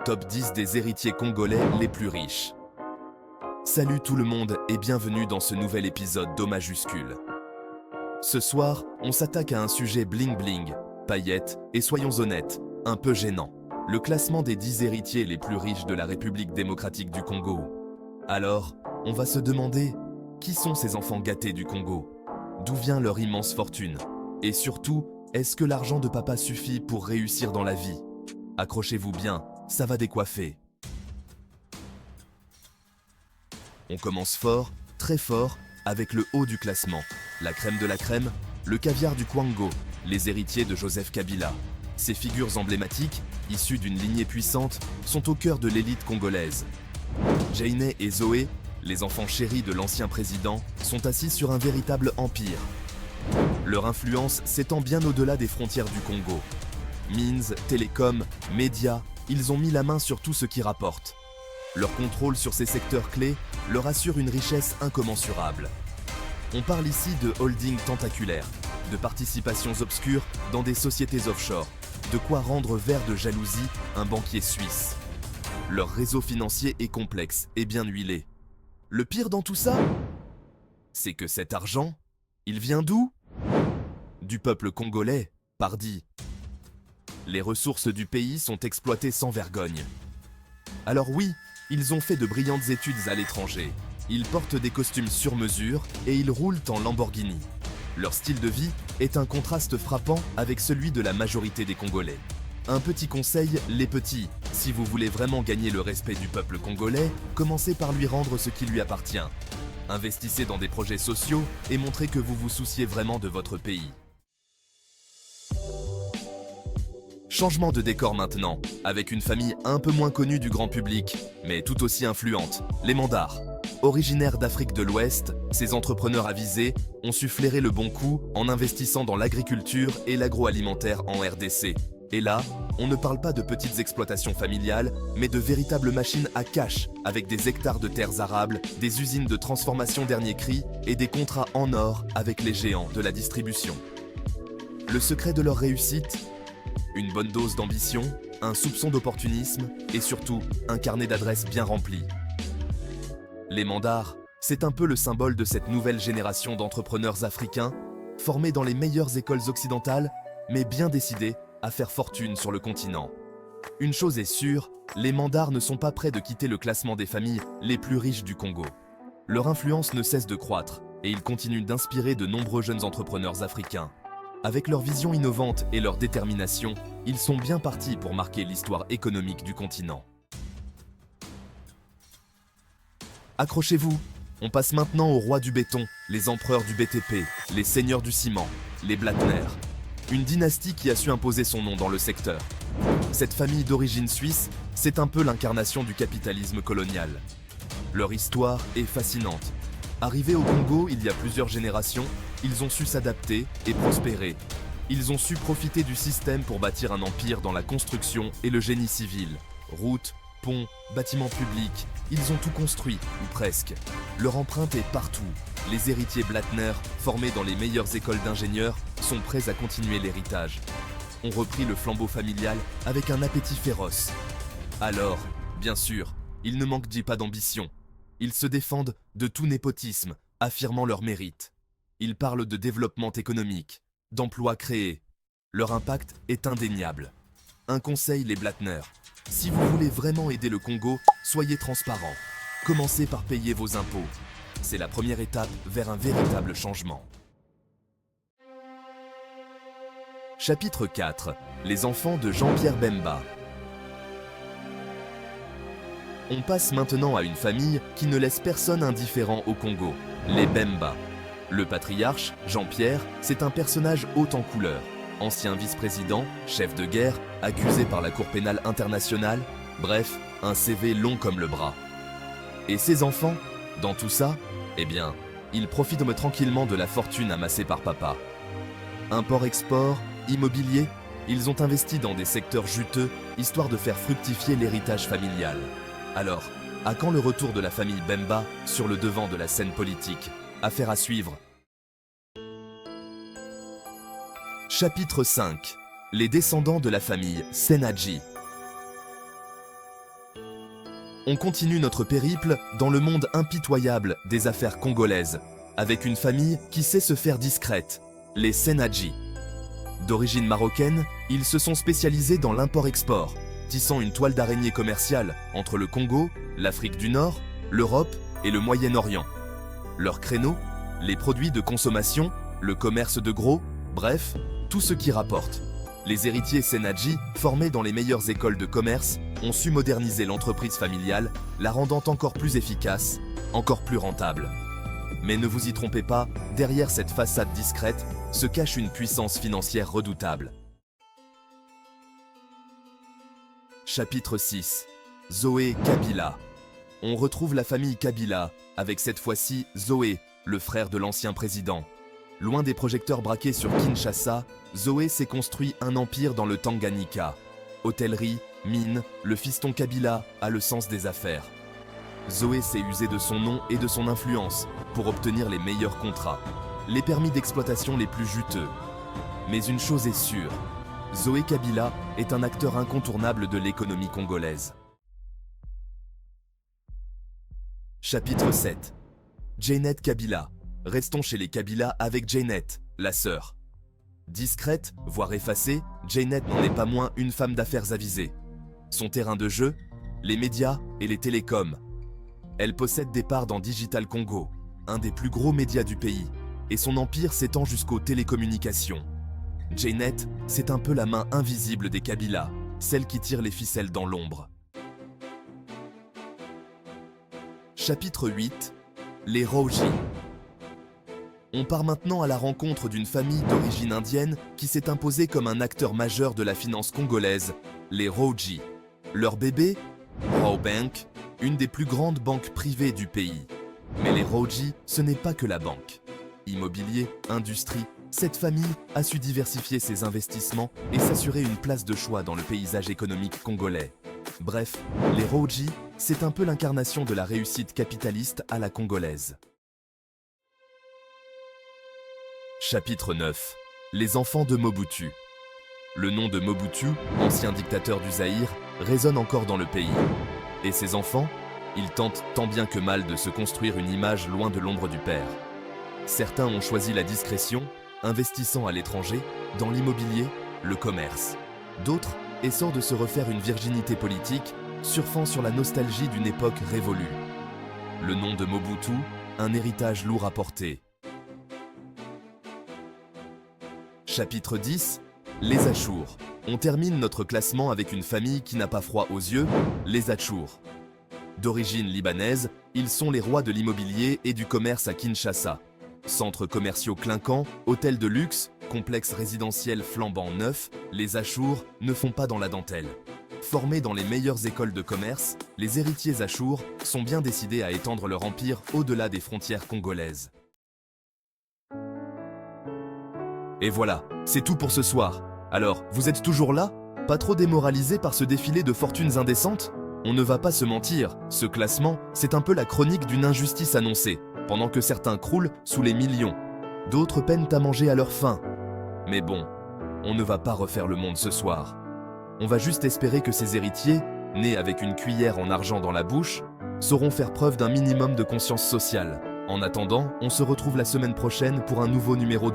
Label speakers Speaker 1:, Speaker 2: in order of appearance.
Speaker 1: top 10 des héritiers congolais les plus riches. Salut tout le monde et bienvenue dans ce nouvel épisode d'O majuscule. Ce soir, on s'attaque à un sujet bling bling, paillettes et soyons honnêtes, un peu gênant. Le classement des 10 héritiers les plus riches de la République démocratique du Congo. Alors, on va se demander, qui sont ces enfants gâtés du Congo? D'où vient leur immense fortune? Et surtout, est-ce que l'argent de papa suffit pour réussir dans la vie? Accrochez-vous bien, ça va décoiffer. On commence fort, très fort, avec le haut du classement. La crème de la crème, le caviar du Kwango, les héritiers de Joseph Kabila. Ces figures emblématiques, issues d'une lignée puissante, sont au cœur de l'élite congolaise. Jainé et Zoé, les enfants chéris de l'ancien président, sont assis sur un véritable empire. Leur influence s'étend bien au-delà des frontières du Congo. Mines, télécoms, médias, ils ont mis la main sur tout ce qui rapporte. Leur contrôle sur ces secteurs clés leur assure une richesse incommensurable. On parle ici de holdings tentaculaires, de participations obscures dans des sociétés offshore, de quoi rendre vert de jalousie un banquier suisse. Leur réseau financier est complexe et bien huilé. Le pire dans tout ça, c'est que cet argent, il vient d'où? Du peuple congolais, pardi. Les ressources du pays sont exploitées sans vergogne. Alors oui, ils ont fait de brillantes études à l'étranger. Ils portent des costumes sur mesure et ils roulent en Lamborghini. Leur style de vie est un contraste frappant avec celui de la majorité des Congolais. Un petit conseil, les petits, si vous voulez vraiment gagner le respect du peuple congolais, commencez par lui rendre ce qui lui appartient. Investissez dans des projets sociaux et montrez que vous vous souciez vraiment de votre pays. Changement de décor maintenant, avec une famille un peu moins connue du grand public, mais tout aussi influente, les Mandars. Originaires d'Afrique de l'Ouest, ces entrepreneurs avisés ont su flairer le bon coup en investissant dans l'agriculture et l'agroalimentaire en RDC. Et là, on ne parle pas de petites exploitations familiales, mais de véritables machines à cash, avec des hectares de terres arables, des usines de transformation dernier cri et des contrats en or avec les géants de la distribution. Le secret de leur réussite? Une bonne dose d'ambition, un soupçon d'opportunisme et surtout un carnet d'adresses bien rempli. Les Mandars, c'est un peu le symbole de cette nouvelle génération d'entrepreneurs africains, formés dans les meilleures écoles occidentales, mais bien décidés à faire fortune sur le continent. Une chose est sûre, les Mandars ne sont pas prêts de quitter le classement des familles les plus riches du Congo. Leur influence ne cesse de croître et ils continuent d'inspirer de nombreux jeunes entrepreneurs africains. Avec leur vision innovante et leur détermination, ils sont bien partis pour marquer l'histoire économique du continent. Accrochez-vous, on passe maintenant aux rois du béton, les empereurs du BTP, les seigneurs du ciment, les Blattner. Une dynastie qui a su imposer son nom dans le secteur. Cette famille d'origine suisse, c'est un peu l'incarnation du capitalisme colonial. Leur histoire est fascinante. Arrivés au Congo il y a plusieurs générations, ils ont su s'adapter et prospérer. Ils ont su profiter du système pour bâtir un empire dans la construction et le génie civil. Routes, ponts, bâtiments publics, ils ont tout construit, ou presque. Leur empreinte est partout. Les héritiers Blattner, formés dans les meilleures écoles d'ingénieurs, sont prêts à continuer l'héritage. On reprit le flambeau familial avec un appétit féroce. Alors, bien sûr, ils ne manquent pas d'ambition. Ils se défendent de tout népotisme, affirmant leur mérite. Ils parlent de développement économique, d'emplois créés. Leur impact est indéniable. Un conseil, les Blattner. Si vous voulez vraiment aider le Congo, soyez transparent. Commencez par payer vos impôts. C'est la première étape vers un véritable changement. Chapitre 4. Les enfants de Jean-Pierre Bemba. On passe maintenant à une famille qui ne laisse personne indifférent au Congo, les Bemba. Le patriarche, Jean-Pierre, c'est un personnage haut en couleur. Ancien vice-président, chef de guerre, accusé par la Cour pénale internationale, bref, un CV long comme le bras. Et ses enfants, dans tout ça, eh bien, ils profitent tranquillement de la fortune amassée par papa. Import-export, immobilier, ils ont investi dans des secteurs juteux, histoire de faire fructifier l'héritage familial. Alors, à quand le retour de la famille Bemba sur le devant de la scène politique? Affaire à suivre. Chapitre 5. Les descendants de la famille Senadji. On continue notre périple dans le monde impitoyable des affaires congolaises, avec une famille qui sait se faire discrète, les Senadji. D'origine marocaine, ils se sont spécialisés dans l'import-export, tissant une toile d'araignée commerciale entre le Congo, l'Afrique du Nord, l'Europe et le Moyen-Orient. Leur créneau, les produits de consommation, le commerce de gros, bref, tout ce qui rapporte. Les héritiers Senadji, formés dans les meilleures écoles de commerce, ont su moderniser l'entreprise familiale, la rendant encore plus efficace, encore plus rentable. Mais ne vous y trompez pas, derrière cette façade discrète se cache une puissance financière redoutable. Chapitre 6. Zoé Kabila. On retrouve la famille Kabila, avec cette fois-ci Zoé, le frère de l'ancien président. Loin des projecteurs braqués sur Kinshasa, Zoé s'est construit un empire dans le Tanganyika. Hôtellerie, mine, le fiston Kabila a le sens des affaires. Zoé s'est usé de son nom et de son influence pour obtenir les meilleurs contrats, les permis d'exploitation les plus juteux. Mais une chose est sûre, Zoé Kabila est un acteur incontournable de l'économie congolaise. Chapitre 7. Janet Kabila. Restons chez les Kabila avec Janet, la sœur. Discrète, voire effacée, Janet n'en est pas moins une femme d'affaires avisée. Son terrain de jeu, les médias et les télécoms. Elle possède des parts dans Digital Congo, un des plus gros médias du pays, et son empire s'étend jusqu'aux télécommunications. Janet, c'est un peu la main invisible des Kabila, celle qui tire les ficelles dans l'ombre. Chapitre 8. Les Roji. On part maintenant à la rencontre d'une famille d'origine indienne qui s'est imposée comme un acteur majeur de la finance congolaise, les Roji. Leur bébé, Rawbank, une des plus grandes banques privées du pays. Mais les Roji, ce n'est pas que la banque. Immobilier, industrie, cette famille a su diversifier ses investissements et s'assurer une place de choix dans le paysage économique congolais. Bref, les Roji, c'est un peu l'incarnation de la réussite capitaliste à la congolaise. Chapitre 9. Les enfants de Mobutu. Le nom de Mobutu, ancien dictateur du Zaïre, résonne encore dans le pays. Et ses enfants, ils tentent tant bien que mal de se construire une image loin de l'ombre du père. Certains ont choisi la discrétion, investissant à l'étranger, dans l'immobilier, le commerce. D'autres essaient de se refaire une virginité politique, surfant sur la nostalgie d'une époque révolue. Le nom de Mobutu, un héritage lourd à porter. Chapitre 10. Les Achour. On termine notre classement avec une famille qui n'a pas froid aux yeux, les Achour. D'origine libanaise, ils sont les rois de l'immobilier et du commerce à Kinshasa. Centres commerciaux clinquants, hôtels de luxe, complexes résidentiels flambant neufs, les Achour ne font pas dans la dentelle. Formés dans les meilleures écoles de commerce, les héritiers Achour sont bien décidés à étendre leur empire au-delà des frontières congolaises. Et voilà, c'est tout pour ce soir. Alors, vous êtes toujours là? Pas trop démoralisé par ce défilé de fortunes indécentes? On ne va pas se mentir, ce classement, c'est un peu la chronique d'une injustice annoncée, pendant que certains croulent sous les millions. D'autres peinent à manger à leur faim. Mais bon, on ne va pas refaire le monde ce soir. On va juste espérer que ces héritiers, nés avec une cuillère en argent dans la bouche, sauront faire preuve d'un minimum de conscience sociale. En attendant, on se retrouve la semaine prochaine pour un nouveau numéro de